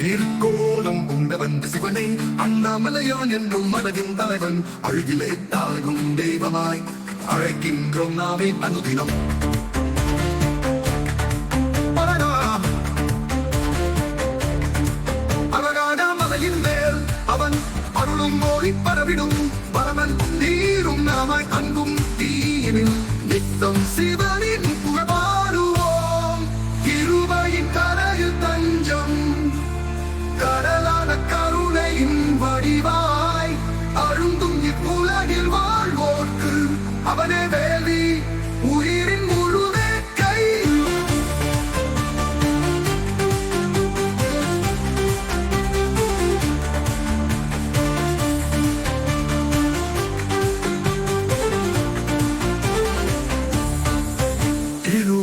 திருக்கோலம் உண்டவன் சிவனை அண்ணாமலையான் என்னும் மனதின் தலைவன் அழுகிலே தாழ்கும் தெய்வமாய் அழைக்கின்றோம் நாமே அனுதினம். மலையின் மேல் அவன் அருளும் மொழி பரவிடும் பரமன் நீரும் நாமாய் அன்பும் தீயினில் நித்தம் சிவனின் புகழ்பாடுவோம். இருமையின் கரையில் தஞ்சம் கடலான கருணையின் வடிவாய் அழுந்தும் இவ்வுலகில் வாழ்வோர்க்கு அவனே வேலி உயிரின் முழு வேட்கை.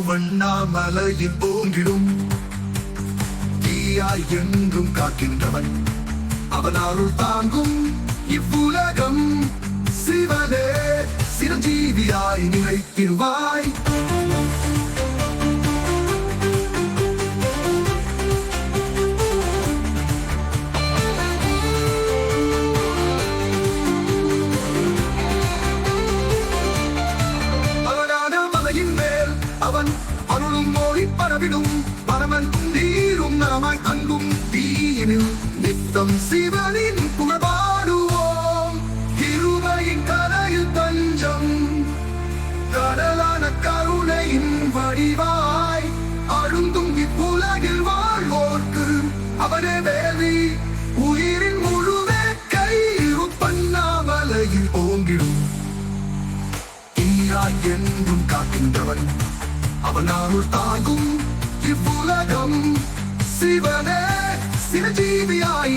திருவண்ணாமலையில் ஓங்கிடும் தீயாய் எங்கும் காக்கின்றவன் அவன் அருள் தாங்கும் இவ்வுலகம். சிவனே சிரஞ்சீவியாய் நிலைத்திருவாய். அவன் அருளும் மொழி பரவிடும் பரமன் நீரும் நாமாய் அன்பும் தீயினில் நித்தம் சிவனின் புகழ்பாடுவோம். இருமையின் கரையில் தஞ்சம் கடலான கருணையின் வடிவாய் அழுந்தும் இவ்வுலகில் வாழ்வோர்க்கு அவனே வேலி உயிரின் முழு வேட்கை. திருவண்ணாமலையில் ஓங்கிடும் தீயாய் என்றும் காக்கின்றவன் அவன் அருள் தாங்கும் இவ்வுலகம். சிவனே சிரஞ்சீவியாய்